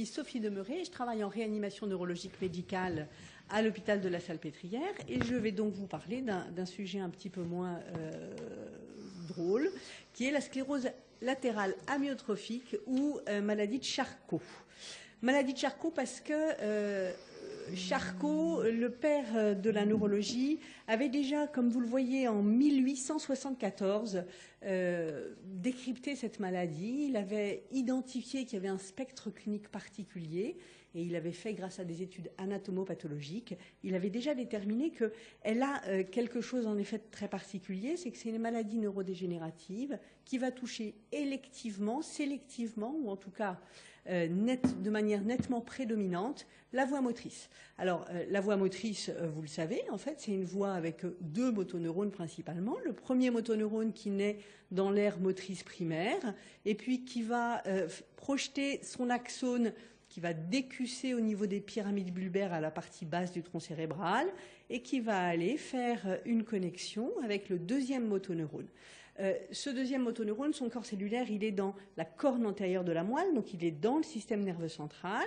Sophie Demeuré, je travaille en réanimation neurologique médicale à l'hôpital de la Salpêtrière et je vais donc vous parler d'un sujet un petit peu moins drôle, qui est la sclérose latérale amyotrophique ou maladie de Charcot. Maladie de Charcot parce que Charcot, le père de la neurologie, avait déjà, comme vous le voyez, en 1874, décrypté cette maladie. Il avait identifié qu'il y avait un spectre clinique particulier et il avait fait, grâce à des études anatomopathologiques, il avait déjà déterminé qu'elle a quelque chose en effet très particulier, c'est que c'est une maladie neurodégénérative qui va toucher électivement, sélectivement, ou en tout cas de manière nettement prédominante, la voie motrice. Alors, la voie motrice, vous le savez, en fait, c'est une voie avec deux motoneurones principalement. Le premier motoneurone qui naît dans l'aire motrice primaire et puis qui va projeter son axone, qui va décusser au niveau des pyramides bulbaires à la partie basse du tronc cérébral et qui va aller faire une connexion avec le deuxième motoneurone. Ce deuxième motoneurone, son corps cellulaire, il est dans la corne antérieure de la moelle, donc il est dans le système nerveux central.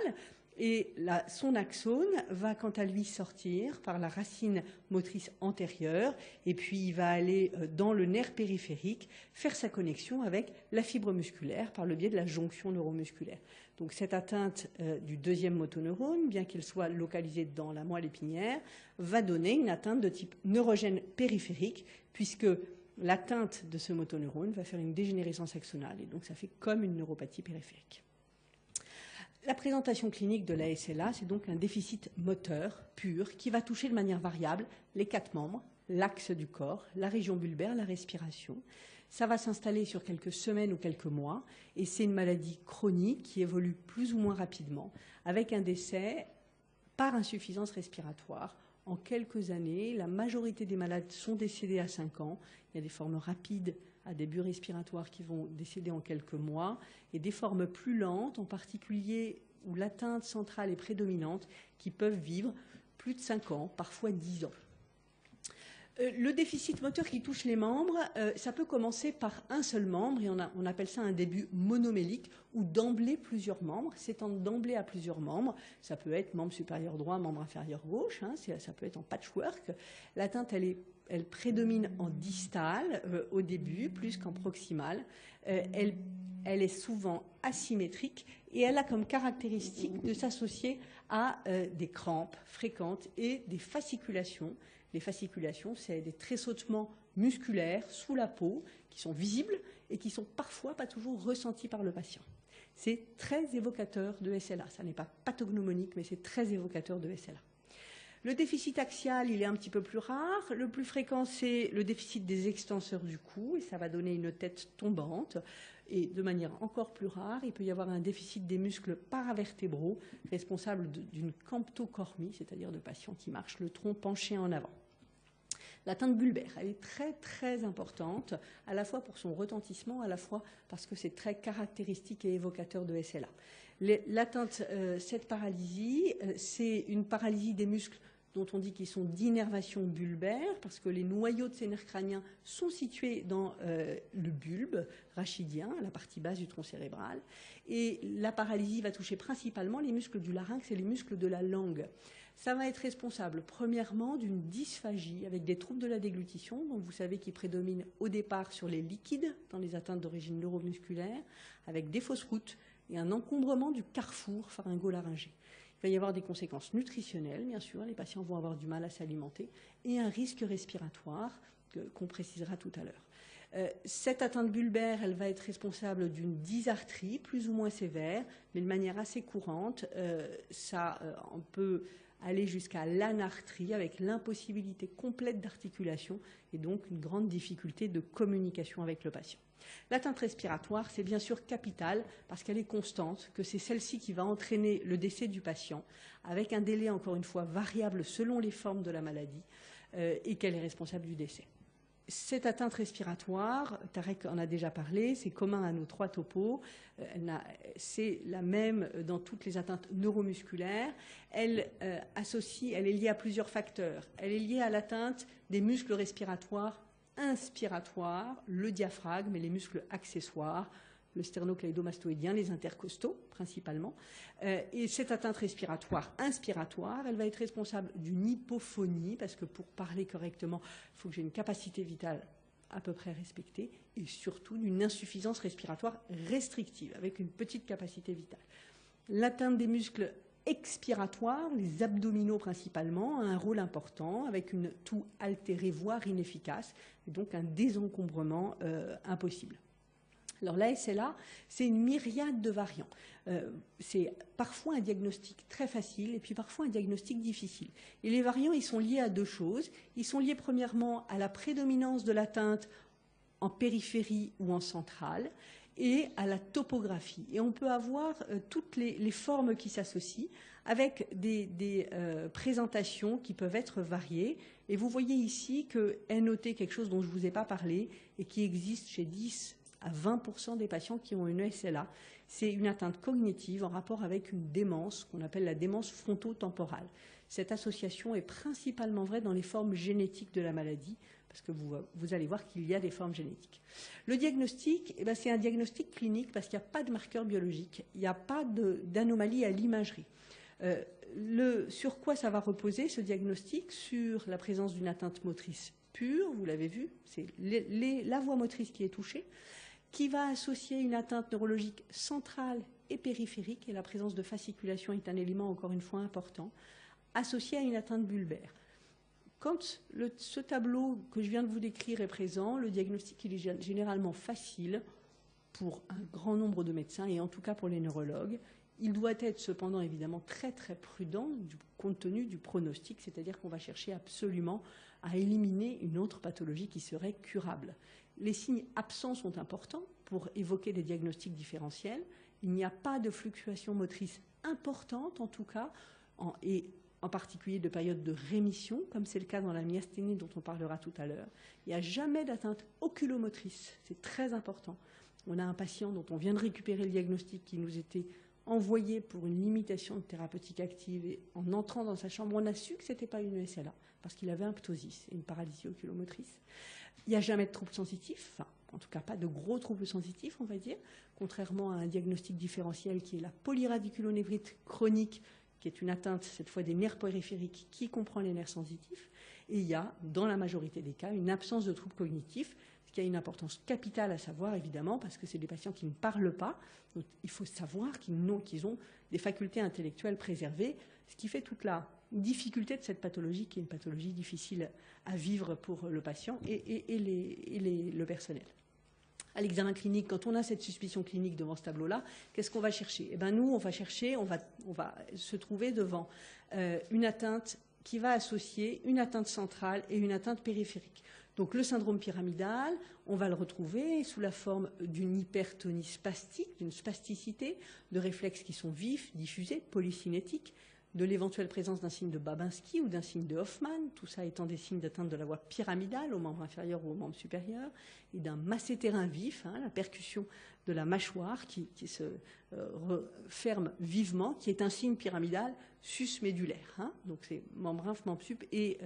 Et son axone va quant à lui sortir par la racine motrice antérieure et puis il va aller dans le nerf périphérique faire sa connexion avec la fibre musculaire par le biais de la jonction neuromusculaire. Donc cette atteinte du deuxième motoneurone, bien qu'elle soit localisée dans la moelle épinière, va donner une atteinte de type neurogène périphérique puisque l'atteinte de ce motoneurone va faire une dégénérescence axonale et donc ça fait comme une neuropathie périphérique. La présentation clinique de la SLA, c'est donc un déficit moteur pur qui va toucher de manière variable les quatre membres, l'axe du corps, la région bulbaire, la respiration. Ça va s'installer sur quelques semaines ou quelques mois et c'est une maladie chronique qui évolue plus ou moins rapidement avec un décès par insuffisance respiratoire. En quelques années, la majorité des malades sont décédés à 5 ans. Il y a des formes rapides à début respiratoire qui vont décéder en quelques mois et des formes plus lentes, en particulier où l'atteinte centrale est prédominante, qui peuvent vivre plus de 5 ans, parfois 10 ans. Le déficit moteur qui touche les membres, ça peut commencer par un seul membre et on appelle ça un début monomélique ou d'emblée plusieurs membres, s'étendent d'emblée à plusieurs membres. Ça peut être membre supérieur droit, membre inférieur gauche, hein, ça peut être en patchwork. L'atteinte, elle prédomine en distal au début plus qu'en proximal. Elle est souvent asymétrique et elle a comme caractéristique de s'associer à des crampes fréquentes et des fasciculations. Les fasciculations, c'est des tressautements musculaires sous la peau qui sont visibles et qui sont parfois pas toujours ressentis par le patient. C'est très évocateur de SLA. Ça n'est pas pathognomonique, mais c'est très évocateur de SLA. Le déficit axial, il est un petit peu plus rare. Le plus fréquent, c'est le déficit des extenseurs du cou, et ça va donner une tête tombante. Et de manière encore plus rare, il peut y avoir un déficit des muscles paravertébraux, responsable d'une camptocormie, c'est-à-dire de patients qui marchent le tronc penché en avant. L'atteinte bulbaire, elle est très très importante, à la fois pour son retentissement, à la fois parce que c'est très caractéristique et évocateur de SLA. L'atteinte, cette paralysie, c'est une paralysie des muscles dont on dit qu'ils sont d'innervation bulbaire, parce que les noyaux de ces nerfs crâniens sont situés dans le bulbe rachidien, à la partie basse du tronc cérébral. Et la paralysie va toucher principalement les muscles du larynx et les muscles de la langue. Ça va être responsable, premièrement, d'une dysphagie avec des troubles de la déglutition, donc vous savez qu'ils prédominent au départ sur les liquides dans les atteintes d'origine neuromusculaire, avec des fausses routes et un encombrement du carrefour pharyngo-laryngé. Il va y avoir des conséquences nutritionnelles, bien sûr, les patients vont avoir du mal à s'alimenter, et un risque respiratoire qu'on précisera tout à l'heure. Cette atteinte bulbaire, elle va être responsable d'une dysarthrie plus ou moins sévère, mais de manière assez courante. On peut aller jusqu'à l'anarthrie avec l'impossibilité complète d'articulation et donc une grande difficulté de communication avec le patient. L'atteinte respiratoire, c'est bien sûr capital parce qu'elle est constante, que c'est celle-ci qui va entraîner le décès du patient avec un délai encore une fois variable selon les formes de la maladie et qu'elle est responsable du décès. Cette atteinte respiratoire, Tarek en a déjà parlé, c'est commun à nos trois topos, c'est la même dans toutes les atteintes neuromusculaires. Elle est liée à plusieurs facteurs. Elle est liée à l'atteinte des muscles respiratoires inspiratoires, le diaphragme et les muscles accessoires, le sternocleidomastoïdien, les intercostaux principalement. Et cette atteinte respiratoire inspiratoire, elle va être responsable d'une hypophonie, parce que pour parler correctement, il faut que j'ai une capacité vitale à peu près respectée, et surtout d'une insuffisance respiratoire restrictive, avec une petite capacité vitale. L'atteinte des muscles expiratoires, les abdominaux principalement, a un rôle important, avec une toux altérée, voire inefficace, et donc un désencombrement impossible. Alors la SLA, c'est une myriade de variants. C'est parfois un diagnostic très facile et puis parfois un diagnostic difficile. Et les variants, ils sont liés à deux choses. Ils sont liés premièrement à la prédominance de l'atteinte en périphérie ou en centrale et à la topographie. Et on peut avoir toutes les formes qui s'associent avec des présentations qui peuvent être variées. Et vous voyez ici qu'est noté quelque chose dont je ne vous ai pas parlé et qui existe chez 10 à 20% des patients qui ont une SLA. C'est une atteinte cognitive en rapport avec une démence qu'on appelle la démence frontotemporale. Cette association est principalement vraie dans les formes génétiques de la maladie, parce que vous allez voir qu'il y a des formes génétiques. Le diagnostic, c'est un diagnostic clinique parce qu'il n'y a pas de marqueur biologique, il n'y a pas d'anomalie à l'imagerie. Sur quoi ça va reposer, ce diagnostic? Sur la présence d'une atteinte motrice pure, vous l'avez vu, c'est la voie motrice qui est touchée, qui va associer une atteinte neurologique centrale et périphérique, et la présence de fasciculation est un élément encore une fois important, associé à une atteinte bulbaire. Quand ce tableau que je viens de vous décrire est présent, le diagnostic il est généralement facile pour un grand nombre de médecins, et en tout cas pour les neurologues. Il doit être cependant évidemment très très prudent compte tenu du pronostic, c'est-à-dire qu'on va chercher absolument à éliminer une autre pathologie qui serait curable. Les signes absents sont importants pour évoquer des diagnostics différentiels. Il n'y a pas de fluctuation motrice importante, en tout cas, et en particulier de période de rémission, comme c'est le cas dans la myasthénie dont on parlera tout à l'heure. Il n'y a jamais d'atteinte oculomotrice, c'est très important. On a un patient dont on vient de récupérer le diagnostic qui nous était envoyé pour une limitation de thérapeutique active, et en entrant dans sa chambre, on a su que ce n'était pas une SLA, parce qu'il avait un ptosis et une paralysie oculomotrice. Il n'y a jamais de troubles sensitifs, enfin, en tout cas pas de gros troubles sensitifs, on va dire, contrairement à un diagnostic différentiel qui est la polyradiculonévrite chronique, qui est une atteinte, cette fois des nerfs périphériques, qui comprend les nerfs sensitifs. Et il y a, dans la majorité des cas, une absence de troubles cognitifs, ce qui a une importance capitale à savoir, évidemment, parce que c'est des patients qui ne parlent pas. Donc, il faut savoir qu'ils ont des facultés intellectuelles préservées, ce qui fait toute la difficulté de cette pathologie, qui est une pathologie difficile à vivre pour le patient et le personnel. À l'examen clinique, quand on a cette suspicion clinique devant ce tableau-là, qu'est-ce qu'on va chercher? Eh bien, nous, on va se trouver devant une atteinte qui va associer une atteinte centrale et une atteinte périphérique. Donc, le syndrome pyramidal, on va le retrouver sous la forme d'une hypertonie spastique, d'une spasticité, de réflexes qui sont vifs, diffusés, polycinétiques, de l'éventuelle présence d'un signe de Babinski ou d'un signe de Hoffmann, tout ça étant des signes d'atteinte de la voie pyramidale au membre inférieur ou au membre supérieur, et d'un massétérin vif, la percussion de la mâchoire qui se ferme vivement, qui est un signe pyramidal susmédulaire. Donc c'est membre inf, membre sup et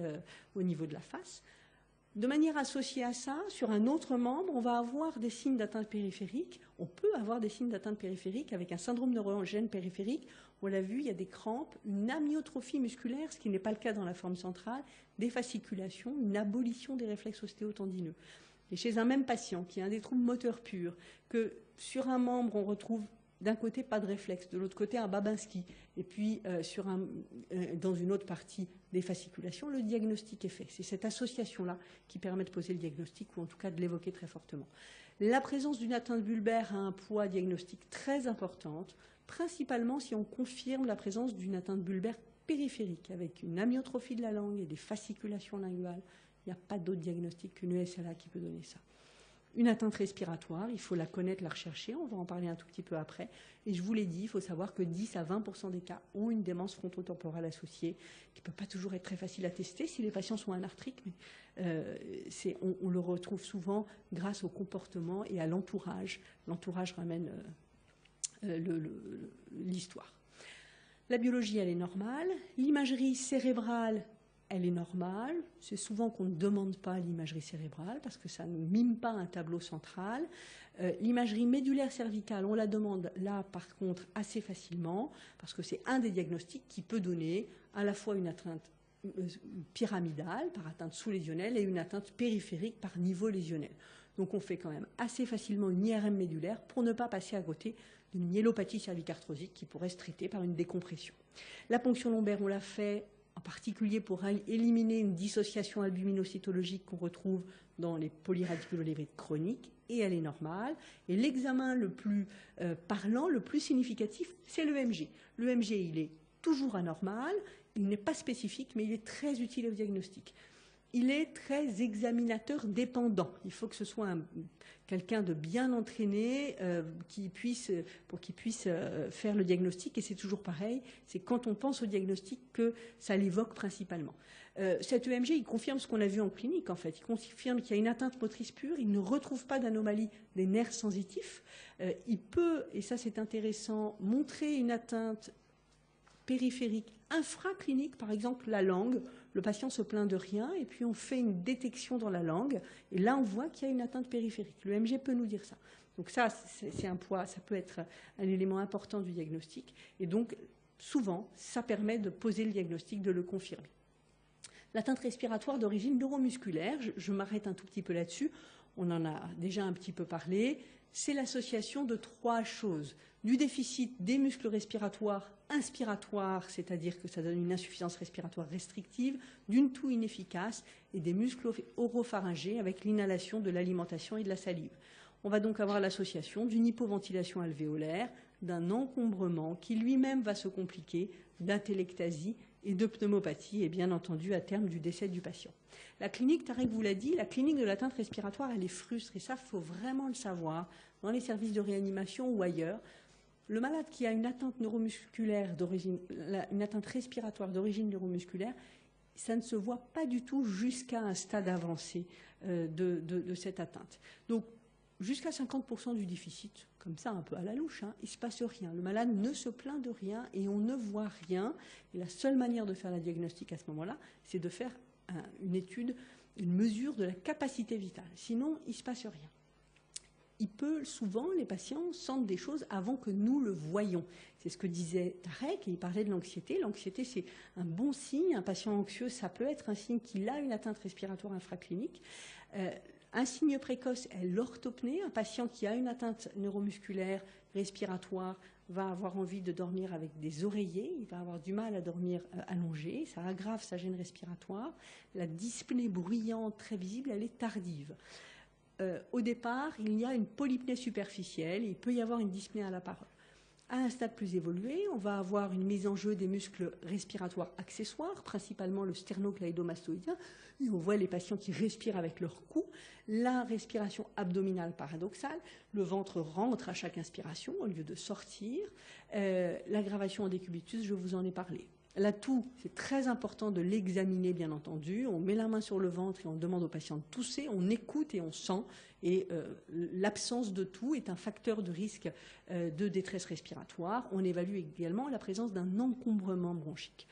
au niveau de la face. De manière associée à ça, sur un autre membre, on va avoir des signes d'atteinte périphérique. On peut avoir des signes d'atteinte périphérique avec un syndrome neurogène périphérique. On l'a vu, il y a des crampes, une amyotrophie musculaire, ce qui n'est pas le cas dans la forme centrale, des fasciculations, une abolition des réflexes ostéotendineux. Et chez un même patient qui a un des troubles moteurs purs, que sur un membre, on retrouve d'un côté pas de réflexe, de l'autre côté un Babinski, et puis dans une autre partie des fasciculations, le diagnostic est fait. C'est cette association-là qui permet de poser le diagnostic, ou en tout cas de l'évoquer très fortement. La présence d'une atteinte bulbaire a un poids diagnostique très importante, principalement si on confirme la présence d'une atteinte bulbaire périphérique, avec une amyotrophie de la langue et des fasciculations linguales. Il n'y a pas d'autre diagnostic qu'une SLA qui peut donner ça. Une atteinte respiratoire, il faut la connaître, la rechercher, on va en parler un tout petit peu après. Et je vous l'ai dit, il faut savoir que 10 à 20% des cas ont une démence frontotemporale associée, qui ne peut pas toujours être très facile à tester si les patients sont anarthriques, mais on le retrouve souvent grâce au comportement et à l'entourage. L'entourage ramène l'histoire. La biologie, elle est normale. L'imagerie cérébrale elle est normale. C'est souvent qu'on ne demande pas l'imagerie cérébrale parce que ça ne mime pas un tableau central. L'imagerie médulaire cervicale, on la demande là par contre assez facilement parce que c'est un des diagnostics qui peut donner à la fois une atteinte pyramidale par atteinte sous-lésionnelle et une atteinte périphérique par niveau lésionnel. Donc on fait quand même assez facilement une IRM médulaire pour ne pas passer à côté d'une myélopathie cervicarthrosique qui pourrait se traiter par une décompression. La ponction lombaire, on l'a fait en particulier pour éliminer une dissociation albuminocytologique qu'on retrouve dans les polyradiculolévrites chroniques, et elle est normale. Et l'examen le plus parlant, le plus significatif, c'est l'EMG. L'EMG, il est toujours anormal, il n'est pas spécifique, mais il est très utile au diagnostic. Il est très examinateur dépendant. Il faut que ce soit quelqu'un de bien entraîné pour qu'il puisse faire le diagnostic. Et c'est toujours pareil, c'est quand on pense au diagnostic que ça l'évoque principalement. Cet EMG, il confirme ce qu'on a vu en clinique, en fait. Il confirme qu'il y a une atteinte motrice pure, il ne retrouve pas d'anomalie des nerfs sensitifs. Il peut, et ça c'est intéressant, montrer une atteinte périphérique infraclinique, par exemple la langue. Le patient se plaint de rien et puis on fait une détection dans la langue et là on voit qu'il y a une atteinte périphérique. Le MG peut nous dire ça. Donc ça, c'est un poids, ça peut être un élément important du diagnostic et donc souvent ça permet de poser le diagnostic, de le confirmer. L'atteinte respiratoire d'origine neuromusculaire, je m'arrête un tout petit peu là-dessus, on en a déjà un petit peu parlé, c'est l'association de trois choses. Du déficit des muscles respiratoires inspiratoires, c'est-à-dire que ça donne une insuffisance respiratoire restrictive, d'une toux inefficace et des muscles oropharyngés avec l'inhalation de l'alimentation et de la salive. On va donc avoir l'association d'une hypoventilation alvéolaire, d'un encombrement qui lui-même va se compliquer, d'atelectasie et de pneumopathie et bien entendu à terme du décès du patient. La clinique, Tarek vous l'a dit, la clinique de l'atteinte respiratoire, elle est frustre et ça, il faut vraiment le savoir dans les services de réanimation ou ailleurs. Le malade qui a une atteinte neuromusculaire d'origine, une atteinte respiratoire d'origine neuromusculaire, ça ne se voit pas du tout jusqu'à un stade avancé de cette atteinte. Donc, jusqu'à 50% du déficit, comme ça un peu à la louche, il ne se passe rien. Le malade ne se plaint de rien et on ne voit rien. Et la seule manière de faire la diagnostic à ce moment-là, c'est de faire une étude, une mesure de la capacité vitale. Sinon, il ne se passe rien. Souvent, les patients sentent des choses avant que nous le voyions. C'est ce que disait Tarek, et il parlait de l'anxiété. L'anxiété, c'est un bon signe. Un patient anxieux, ça peut être un signe qu'il a une atteinte respiratoire infraclinique. Un signe précoce est l'orthopnée. Un patient qui a une atteinte neuromusculaire, respiratoire, va avoir envie de dormir avec des oreillers, il va avoir du mal à dormir allongé, ça aggrave sa gêne respiratoire. La dyspnée bruyante très visible, elle est tardive. Au départ, il y a une polypnée superficielle, il peut y avoir une dyspnée à la parole. À un stade plus évolué, on va avoir une mise en jeu des muscles respiratoires accessoires, principalement le sternocleidomastoïdien, et on voit les patients qui respirent avec leur cou, la respiration abdominale paradoxale, le ventre rentre à chaque inspiration au lieu de sortir, l'aggravation en décubitus, je vous en ai parlé. La toux, c'est très important de l'examiner, bien entendu. On met la main sur le ventre et on demande au patient de tousser, on écoute et on sent. Et l'absence de toux est un facteur de risque de détresse respiratoire. On évalue également la présence d'un encombrement bronchique.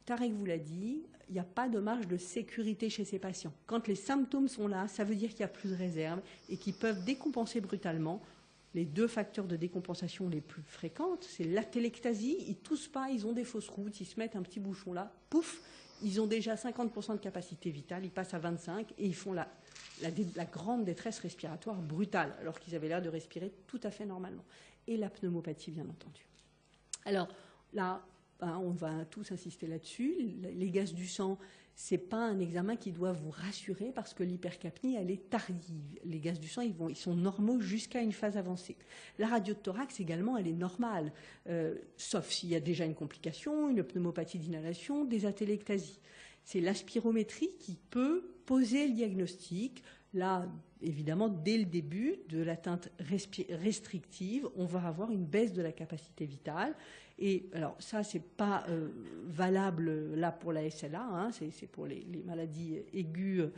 Tarek vous l'a dit, il n'y a pas de marge de sécurité chez ces patients. Quand les symptômes sont là, ça veut dire qu'il n'y a plus de réserve et qu'ils peuvent décompenser brutalement. Les deux facteurs de décompensation les plus fréquentes, c'est l'atelectasie, ils ne toussent pas, ils ont des fausses routes, ils se mettent un petit bouchon là, pouf, ils ont déjà 50% de capacité vitale, ils passent à 25% et ils font la grande détresse respiratoire brutale, alors qu'ils avaient l'air de respirer tout à fait normalement. Et la pneumopathie, bien entendu. Alors là, on va tous insister là-dessus, les gaz du sang, ce n'est pas un examen qui doit vous rassurer parce que l'hypercapnie, elle est tardive. Les gaz du sang, ils sont normaux jusqu'à une phase avancée. La radio de thorax également, elle est normale, sauf s'il y a déjà une complication, une pneumopathie d'inhalation, des atelectasies. C'est l'aspirométrie qui peut poser le diagnostic. Là, évidemment, dès le début de l'atteinte restrictive, on va avoir une baisse de la capacité vitale. Et alors ça, c'est pas valable là pour la SLA, c'est pour les maladies aiguës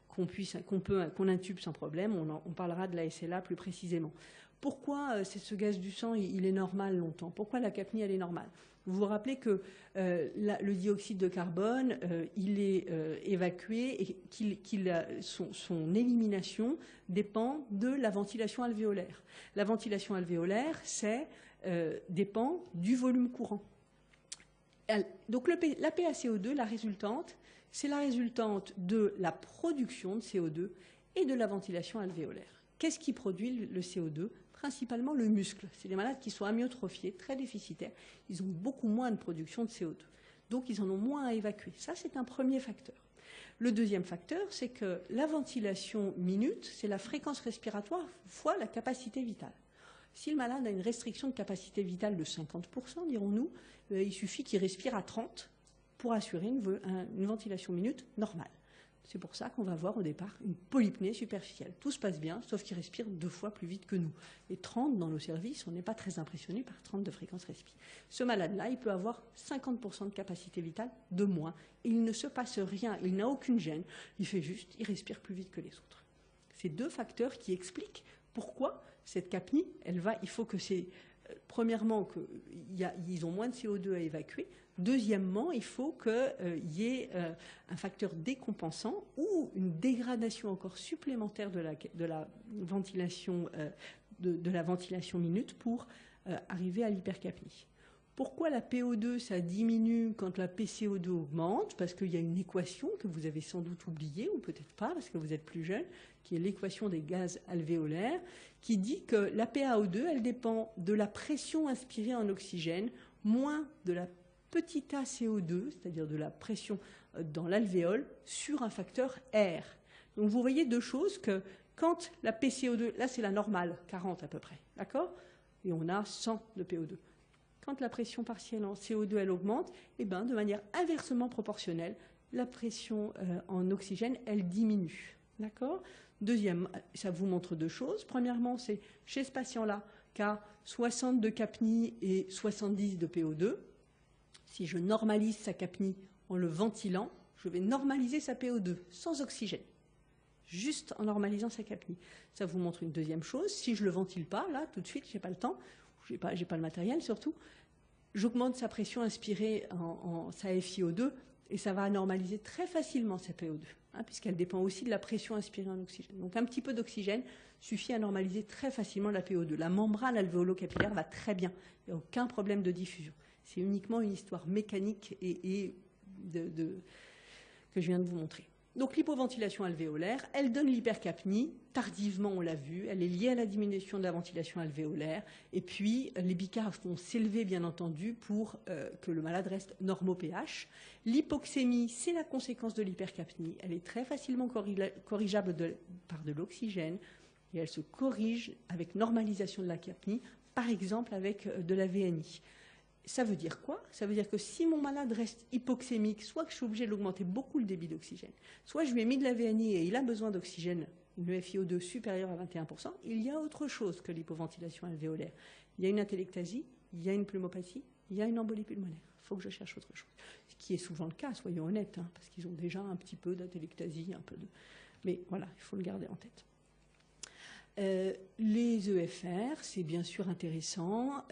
qu'on intube sans problème. On parlera de la SLA plus précisément. Pourquoi ce gaz du sang, il est normal longtemps? Pourquoi la capnie, elle est normale? Vous vous rappelez que le dioxyde de carbone, il est évacué et son élimination dépend de la ventilation alvéolaire. La ventilation alvéolaire, dépend du volume courant. Donc la PaCO2, la résultante, c'est la résultante de la production de CO2 et de la ventilation alvéolaire. Qu'est-ce qui produit le CO2? Principalement le muscle. C'est les malades qui sont amyotrophiés, très déficitaires. Ils ont beaucoup moins de production de CO2. Donc, ils en ont moins à évacuer. Ça, c'est un premier facteur. Le deuxième facteur, c'est que la ventilation minute, c'est la fréquence respiratoire fois la capacité vitale. Si le malade a une restriction de capacité vitale de 50%, dirons-nous, il suffit qu'il respire à 30 pour assurer une ventilation minute normale. C'est pour ça qu'on va voir au départ une polypnée superficielle. Tout se passe bien, sauf qu'il respire 2 fois plus vite que nous. Et 30 dans nos services, on n'est pas très impressionné par 30 de fréquence respi. Ce malade-là, il peut avoir 50% de capacité vitale de moins. Et il ne se passe rien, il n'a aucune gêne. Il respire plus vite que les autres. C'est 2 facteurs qui expliquent pourquoi cette capnie, il faut que c'est... Premièrement, qu'ils ont moins de CO2 à évacuer. Deuxièmement, il faut qu'il y ait un facteur décompensant ou une dégradation encore supplémentaire de la ventilation minute pour arriver à l'hypercapnie. Pourquoi la PO2, ça diminue quand la PCO2 augmente? Parce qu'il y a une équation que vous avez sans doute oubliée, ou peut-être pas, parce que vous êtes plus jeune, qui est l'équation des gaz alvéolaires, qui dit que la PaO2, elle dépend de la pression inspirée en oxygène, moins de la petite a CO2, c'est-à-dire de la pression dans l'alvéole, sur un facteur R. Donc vous voyez 2 choses, que quand la PCO2, là c'est la normale, 40 à peu près, d'accord? Et on a 100 de PO2. Quand la pression partielle en CO2 elle augmente, eh ben, de manière inversement proportionnelle, la pression en oxygène elle diminue. D'accord? Deuxième, ça vous montre 2 choses. Premièrement, c'est chez ce patient-là qui a 60 de capnie et 70 de PO2. Si je normalise sa capnie en le ventilant, je vais normaliser sa PO2 sans oxygène, juste en normalisant sa capnie. Ça vous montre une deuxième chose. Si je ne le ventile pas, là, tout de suite, je n'ai pas le temps, j'ai pas le matériel surtout, j'augmente sa pression inspirée en sa FiO2 et ça va normaliser très facilement sa PO2, puisqu'elle dépend aussi de la pression inspirée en oxygène. Donc un petit peu d'oxygène suffit à normaliser très facilement la PO2. La membrane alvéolo-capillaire va très bien, il n'y a aucun problème de diffusion. C'est uniquement une histoire mécanique que je viens de vous montrer. Donc l'hypoventilation alvéolaire, elle donne l'hypercapnie, tardivement on l'a vu, elle est liée à la diminution de la ventilation alvéolaire, et puis les bicards vont s'élever bien entendu pour que le malade reste normo-pH. L'hypoxémie, c'est la conséquence de l'hypercapnie, elle est très facilement corrigeable par de l'oxygène, et elle se corrige avec normalisation de la capnie, par exemple avec de la VNI. Ça veut dire quoi? Ça veut dire que si mon malade reste hypoxémique, soit que je suis obligé de l'augmenter beaucoup le débit d'oxygène, soit je lui ai mis de la VNI et il a besoin d'oxygène, une FiO2 supérieure à 21%, il y a autre chose que l'hypoventilation alvéolaire. Il y a une atélectasie, il y a une pneumopathie, il y a une embolie pulmonaire. Il faut que je cherche autre chose. Ce qui est souvent le cas, soyons honnêtes, parce qu'ils ont déjà un petit peu d'atélectasie, un peu de... Mais voilà, il faut le garder en tête. Les EFR, c'est bien sûr intéressant.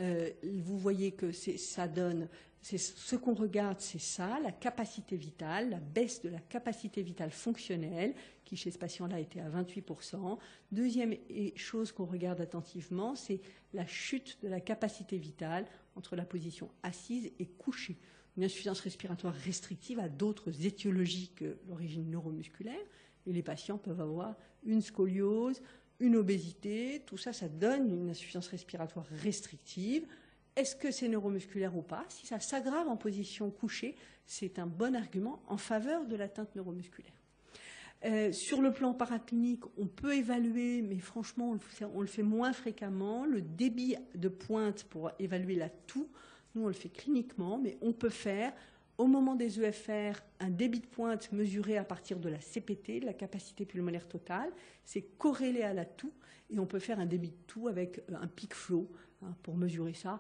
Vous voyez que ça donne, ce qu'on regarde, c'est ça, la capacité vitale, la baisse de la capacité vitale fonctionnelle, qui chez ce patient-là était à 28%. Deuxième chose qu'on regarde attentivement, c'est la chute de la capacité vitale entre la position assise et couchée. Une insuffisance respiratoire restrictive a d'autres étiologies que l'origine neuromusculaire, et les patients peuvent avoir une scoliose, une obésité, tout ça, ça donne une insuffisance respiratoire restrictive. Est-ce que c'est neuromusculaire ou pas? Si ça s'aggrave en position couchée, c'est un bon argument en faveur de l'atteinte neuromusculaire. Sur le plan paraclinique, on peut évaluer, mais franchement, on le fait moins fréquemment, le débit de pointe pour évaluer la toux. Nous, on le fait cliniquement, mais on peut faire, au moment des EFR, un débit de pointe mesuré à partir de la CPT, la capacité pulmonaire totale. C'est corrélé à la toux et on peut faire un débit de toux avec un peak flow pour mesurer ça.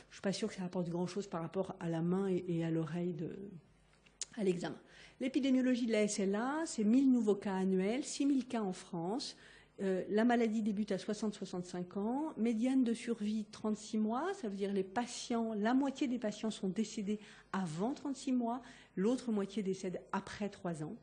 Je ne suis pas sûre que ça apporte grand-chose par rapport à la main et à l'oreille à l'examen. L'épidémiologie de la SLA, c'est 1000 nouveaux cas annuels, 6000 cas en France La maladie débute à 60-65 ans, médiane de survie 36 mois, ça veut dire les patients, la moitié des patients sont décédés avant 36 mois, l'autre moitié décède après 3 ans.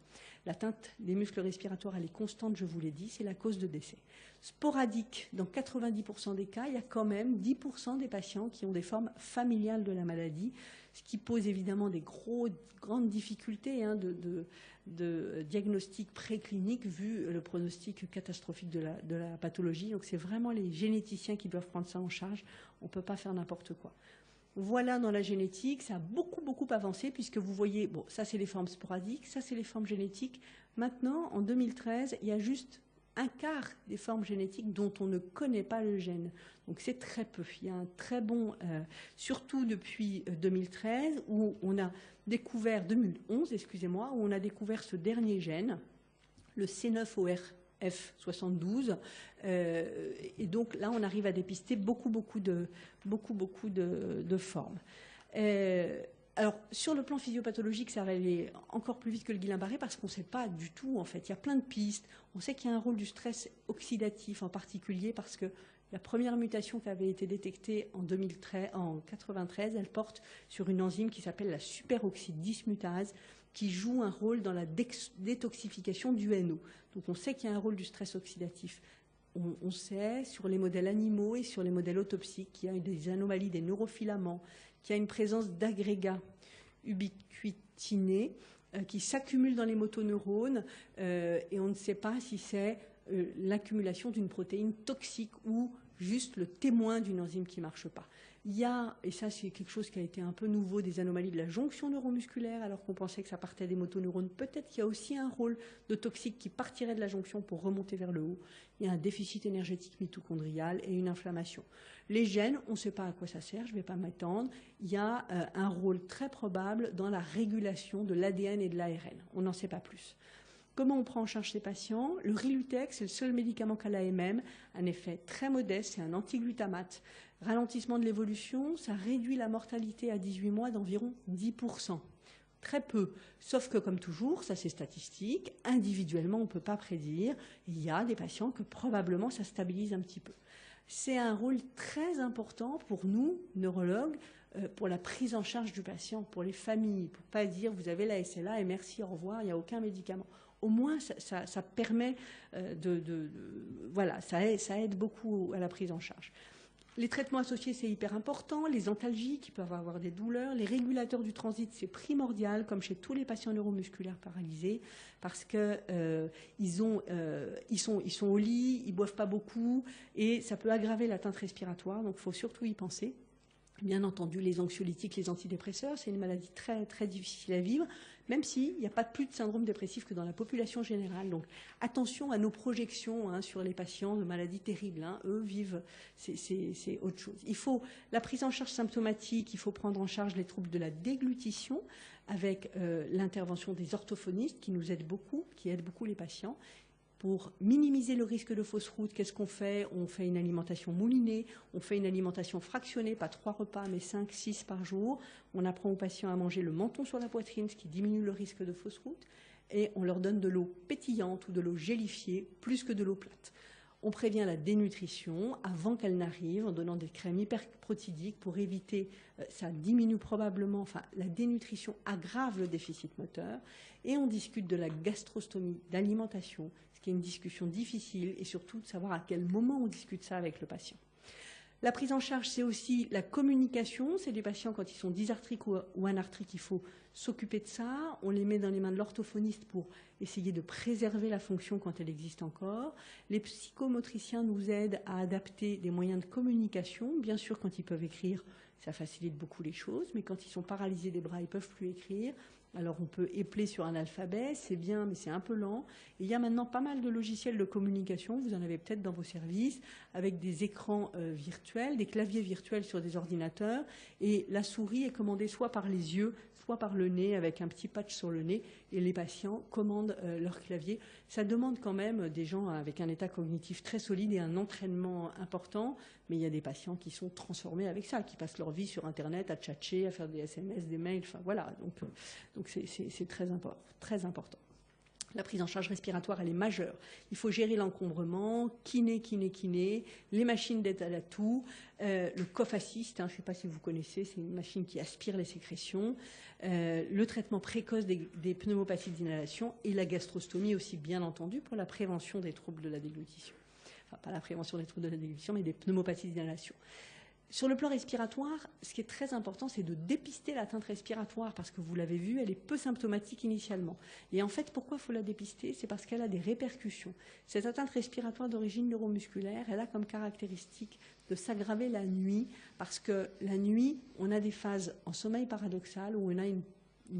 L'atteinte des muscles respiratoires, elle est constante, je vous l'ai dit, c'est la cause de décès. Sporadique, dans 90% des cas, il y a quand même 10% des patients qui ont des formes familiales de la maladie, ce qui pose évidemment des grandes difficultés de diagnostic préclinique vu le pronostic catastrophique de la pathologie. Donc c'est vraiment les généticiens qui doivent prendre ça en charge. On ne peut pas faire n'importe quoi. Voilà, dans la génétique, ça a beaucoup avancé puisque vous voyez, bon, ça c'est les formes sporadiques, ça c'est les formes génétiques. Maintenant, en 2013, il y a juste un quart des formes génétiques dont on ne connaît pas le gène. Donc c'est très peu. Il y a un très bon, surtout depuis 2013, où on a découvert, 2011, excusez-moi, où on a découvert ce dernier gène, le C9orf72. Et donc là, on arrive à dépister beaucoup de formes. Alors, sur le plan physiopathologique, ça va aller encore plus vite que le Guillain-Barré parce qu'on ne sait pas du tout, en fait. Il y a plein de pistes. On sait qu'il y a un rôle du stress oxydatif en particulier parce que la première mutation qui avait été détectée en 1993, elle porte sur une enzyme qui s'appelle la superoxydismutase qui joue un rôle dans la détoxification du NO. Donc, on sait qu'il y a un rôle du stress oxydatif. On sait sur les modèles animaux et sur les modèles autopsiques qu'il y a des anomalies des neurofilaments, qu'il y a une présence d'agrégats ubiquitinés qui s'accumulent dans les motoneurones et on ne sait pas si c'est l'accumulation d'une protéine toxique ou juste le témoin d'une enzyme qui ne marche pas. Il y a, et ça c'est quelque chose qui a été un peu nouveau, des anomalies de la jonction neuromusculaire, alors qu'on pensait que ça partait des motoneurones. Peut-être qu'il y a aussi un rôle de toxique qui partirait de la jonction pour remonter vers le haut. Il y a un déficit énergétique mitochondrial et une inflammation. Les gènes, on ne sait pas à quoi ça sert, je ne vais pas m'étendre. Il y a un rôle très probable dans la régulation de l'ADN et de l'ARN. On n'en sait pas plus. Comment on prend en charge ces patients? Le Rilutex, c'est le seul médicament qu'a l'AMM, un effet très modeste, c'est un antiglutamate. Ralentissement de l'évolution, ça réduit la mortalité à 18 mois d'environ 10%. Très peu, sauf que comme toujours, ça c'est statistique, individuellement on ne peut pas prédire, il y a des patients que probablement ça stabilise un petit peu. C'est un rôle très important pour nous, neurologues, pour la prise en charge du patient, pour les familles, pour ne pas dire vous avez la SLA et merci, au revoir, il n'y a aucun médicament. Au moins, ça permet voilà, ça aide beaucoup à la prise en charge. Les traitements associés, c'est hyper important. Les antalgiques qui peuvent avoir des douleurs. Les régulateurs du transit, c'est primordial, comme chez tous les patients neuromusculaires paralysés, parce qu'ils sont au lit, ils ne boivent pas beaucoup, et ça peut aggraver l'atteinte respiratoire, donc il faut surtout y penser. Bien entendu, les anxiolytiques, les antidépresseurs, c'est une maladie très, très difficile à vivre, même s'il n'y a pas plus de syndrome dépressif que dans la population générale. Donc, attention à nos projections sur les patients de maladies terribles. Eux vivent, c'est autre chose. Il faut la prise en charge symptomatique, il faut prendre en charge les troubles de la déglutition avec l'intervention des orthophonistes qui nous aident beaucoup, qui aident beaucoup les patients. Pour minimiser le risque de fausse route, qu'est-ce qu'on fait? On fait une alimentation moulinée, on fait une alimentation fractionnée, pas 3 repas, mais 5, 6 par jour. On apprend aux patients à manger le menton sur la poitrine, ce qui diminue le risque de fausse route. Et on leur donne de l'eau pétillante ou de l'eau gélifiée, plus que de l'eau plate. On prévient la dénutrition avant qu'elle n'arrive en donnant des crèmes hyperprotidiques pour éviter, ça diminue probablement, enfin la dénutrition aggrave le déficit moteur. Et on discute de la gastrostomie, d'alimentation, qui est une discussion difficile et surtout de savoir à quel moment on discute ça avec le patient. La prise en charge, c'est aussi la communication. C'est des patients, quand ils sont dysarthriques ou anarthriques, il faut s'occuper de ça. On les met dans les mains de l'orthophoniste pour essayer de préserver la fonction quand elle existe encore. Les psychomotriciens nous aident à adapter des moyens de communication. Bien sûr, quand ils peuvent écrire, ça facilite beaucoup les choses, mais quand ils sont paralysés des bras, ils ne peuvent plus écrire. Alors on peut épeler sur un alphabet, c'est bien, mais c'est un peu lent. Et il y a maintenant pas mal de logiciels de communication, vous en avez peut-être dans vos services, avec des écrans virtuels, des claviers virtuels sur des ordinateurs. Et la souris est commandée soit par les yeux, soit par le nez, avec un petit patch sur le nez. Et les patients commandent leur clavier. Ça demande quand même des gens avec un état cognitif très solide et un entraînement important. Mais il y a des patients qui sont transformés avec ça, qui passent leur vie sur Internet à tchatcher, à faire des SMS, des mails, enfin voilà. Donc c'est très important. La prise en charge respiratoire, elle est majeure. Il faut gérer l'encombrement, kiné, les machines d'aide à l'atout, le cough assist, je ne sais pas si vous connaissez, c'est une machine qui aspire les sécrétions, le traitement précoce des pneumopathies d'inhalation et la gastrostomie aussi, bien entendu, pour la prévention des troubles de la déglutition. Enfin, pas la prévention des troubles de la déglutition, mais des pneumopathies d'inhalation. Sur le plan respiratoire, ce qui est très important, c'est de dépister l'atteinte respiratoire, parce que vous l'avez vu, elle est peu symptomatique initialement. Et en fait, pourquoi il faut la dépister? C'est parce qu'elle a des répercussions. Cette atteinte respiratoire d'origine neuromusculaire, elle a comme caractéristique de s'aggraver la nuit, parce que la nuit, on a des phases en sommeil paradoxal où on a une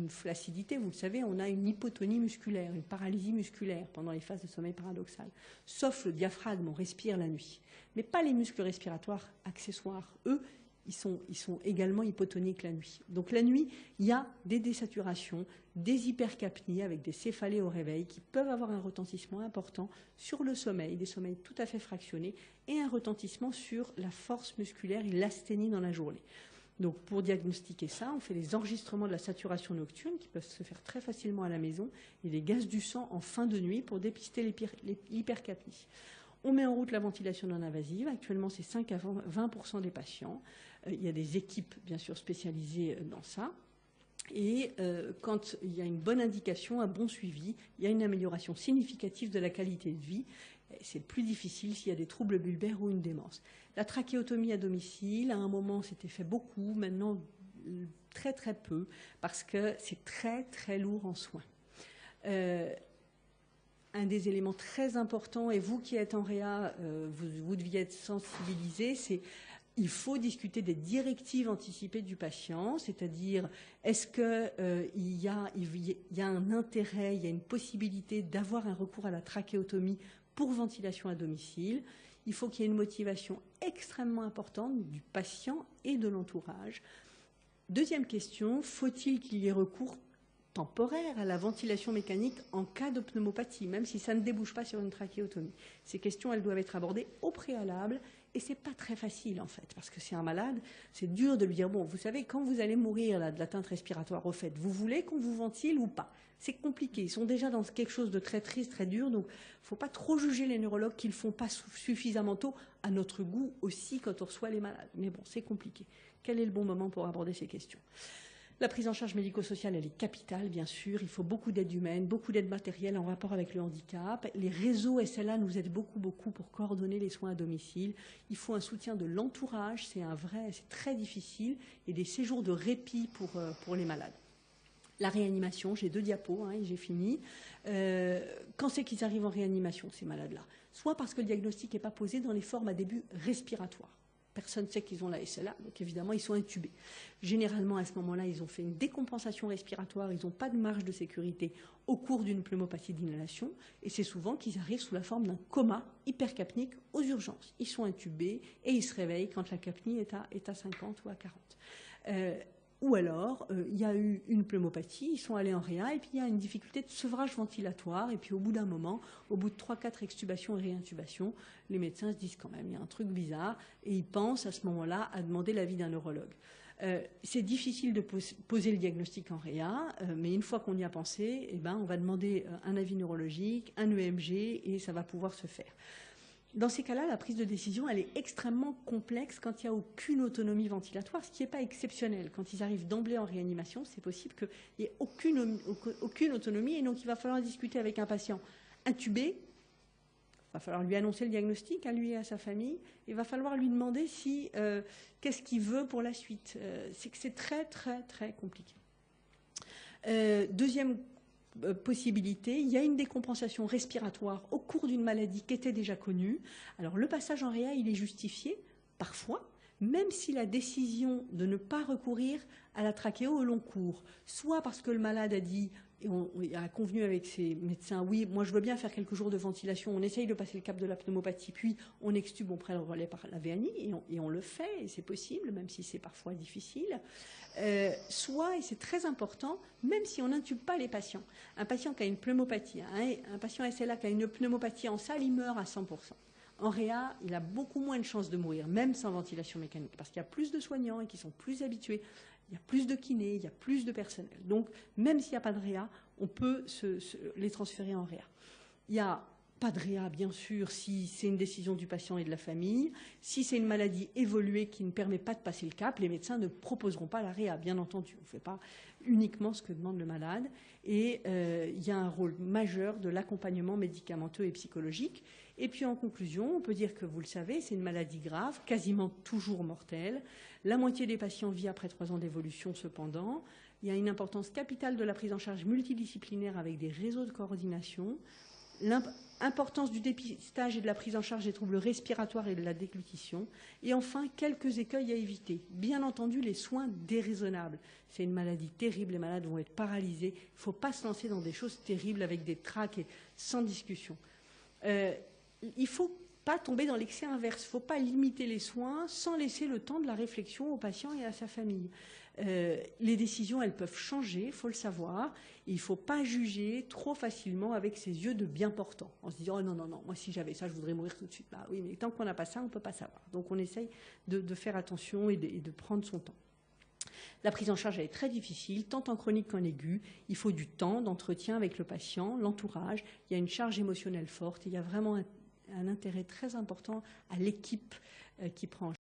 flaccidité, vous le savez, on a une hypotonie musculaire, une paralysie musculaire pendant les phases de sommeil paradoxal. Sauf le diaphragme, on respire la nuit. Mais pas les muscles respiratoires accessoires. Eux, ils sont également hypotoniques la nuit. Donc la nuit, il y a des désaturations, des hypercapnies avec des céphalées au réveil qui peuvent avoir un retentissement important sur le sommeil, des sommeils tout à fait fractionnés, et un retentissement sur la force musculaire et l'asthénie dans la journée. Donc pour diagnostiquer ça, on fait des enregistrements de la saturation nocturne qui peuvent se faire très facilement à la maison et des gaz du sang en fin de nuit pour dépister l'hypercapnie. On met en route la ventilation non invasive. Actuellement, c'est 5 à 20% des patients. Il y a des équipes, bien sûr, spécialisées dans ça. Et quand il y a une bonne indication, un bon suivi, il y a une amélioration significative de la qualité de vie. C'est plus difficile s'il y a des troubles bulbaires ou une démence. La trachéotomie à domicile, à un moment, c'était fait beaucoup. Maintenant, très, très peu, parce que c'est très, très lourd en soins. Un des éléments très importants, et vous qui êtes en réa, vous deviez être sensibilisés, c'est il faut discuter des directives anticipées du patient, c'est-à-dire est-ce qu'il y a un intérêt, il y a une possibilité d'avoir un recours à la trachéotomie pour ventilation à domicile. Il faut qu'il y ait une motivation extrêmement importante du patient et de l'entourage. Deuxième question, faut-il qu'il y ait recours temporaire à la ventilation mécanique en cas de pneumopathie, même si ça ne débouche pas sur une trachéotomie? Ces questions, elles doivent être abordées au préalable, et c'est pas très facile en fait, parce que c'est un malade, c'est dur de lui dire, bon, vous savez, quand vous allez mourir là, de l'atteinte respiratoire, au fait, vous voulez qu'on vous ventile ou pas? C'est compliqué, ils sont déjà dans quelque chose de très triste, très dur, donc il ne faut pas trop juger les neurologues qui ne le font pas suffisamment tôt, à notre goût aussi quand on reçoit les malades. Mais bon, c'est compliqué. Quel est le bon moment pour aborder ces questions? La prise en charge médico-sociale, elle est capitale, bien sûr. Il faut beaucoup d'aide humaine, beaucoup d'aide matérielle en rapport avec le handicap. Les réseaux SLA nous aident beaucoup pour coordonner les soins à domicile. Il faut un soutien de l'entourage, c'est très difficile, et des séjours de répit pour les malades. La réanimation, j'ai 2 diapos et j'ai fini. Quand c'est qu'ils arrivent en réanimation, ces malades-là? Soit parce que le diagnostic n'est pas posé dans les formes à début respiratoires. Personne ne sait qu'ils ont la SLA, donc évidemment, ils sont intubés. Généralement, à ce moment-là, ils ont fait une décompensation respiratoire, ils n'ont pas de marge de sécurité au cours d'une pneumopathie d'inhalation, et c'est souvent qu'ils arrivent sous la forme d'un coma hypercapnique aux urgences. Ils sont intubés et ils se réveillent quand la capnie est à 50 ou à 40. Ou alors, il y a eu une pneumopathie, ils sont allés en réa, et puis il y a une difficulté de sevrage ventilatoire, et puis au bout d'un moment, au bout de 3-4 extubations et réintubations, les médecins se disent quand même, il y a un truc bizarre, et ils pensent à ce moment-là à demander l'avis d'un neurologue. C'est difficile de poser le diagnostic en réa, mais une fois qu'on y a pensé, on va demander un avis neurologique, un EMG, et ça va pouvoir se faire. Dans ces cas-là, la prise de décision, elle est extrêmement complexe quand il n'y a aucune autonomie ventilatoire, ce qui n'est pas exceptionnel. Quand ils arrivent d'emblée en réanimation, c'est possible qu'il n'y ait aucune autonomie, et donc il va falloir discuter avec un patient intubé. Il va falloir lui annoncer le diagnostic à lui et à sa famille. Il va falloir lui demander qu'est-ce qu'il veut pour la suite. C'est très, très, très compliqué. Deuxième possibilité, il y a une décompensation respiratoire au cours d'une maladie qui était déjà connue. Alors le passage en réa, il est justifié parfois, même si la décision de ne pas recourir à la trachéo au long cours, soit parce que le malade a dit, et on a convenu avec ses médecins, oui, moi je veux bien faire quelques jours de ventilation, on essaye de passer le cap de la pneumopathie, puis on extube, on prend le relais par la VANI, et on le fait, et c'est possible, même si c'est parfois difficile. Soit, et c'est très important, même si on n'intube pas les patients, un patient qui a une pneumopathie, un patient SLA qui a une pneumopathie en salle, il meurt à 100%. En réa, il a beaucoup moins de chances de mourir, même sans ventilation mécanique, parce qu'il y a plus de soignants et qui sont plus habitués Il y a plus de kinés, il y a plus de personnel. Donc, même s'il n'y a pas de réa, on peut les transférer en réa. Il n'y a pas de réa, bien sûr, si c'est une décision du patient et de la famille. Si c'est une maladie évoluée qui ne permet pas de passer le cap, les médecins ne proposeront pas la réa, bien entendu. On ne fait pas uniquement ce que demande le malade. Et il y a un rôle majeur de l'accompagnement médicamenteux et psychologique. Et puis en conclusion, on peut dire que vous le savez, c'est une maladie grave, quasiment toujours mortelle. La moitié des patients vit après 3 ans d'évolution cependant. Il y a une importance capitale de la prise en charge multidisciplinaire avec des réseaux de coordination. L'importance du dépistage et de la prise en charge des troubles respiratoires et de la déglutition. Et enfin, quelques écueils à éviter. Bien entendu, les soins déraisonnables. C'est une maladie terrible, les malades vont être paralysés. Il ne faut pas se lancer dans des choses terribles avec des tracs et sans discussion. Il ne faut pas tomber dans l'excès inverse. Il ne faut pas limiter les soins sans laisser le temps de la réflexion au patient et à sa famille. Les décisions, elles peuvent changer, il faut le savoir. Il ne faut pas juger trop facilement avec ses yeux de bien portant, en se disant oh non, moi si j'avais ça, je voudrais mourir tout de suite. Bah oui, mais tant qu'on n'a pas ça, on ne peut pas savoir. Donc on essaye de faire attention et de prendre son temps. La prise en charge elle est très difficile, tant en chronique qu'en aigu. Il faut du temps d'entretien avec le patient, l'entourage. Il y a une charge émotionnelle forte. Il y a vraiment un intérêt très important à l'équipe qui prend en charge.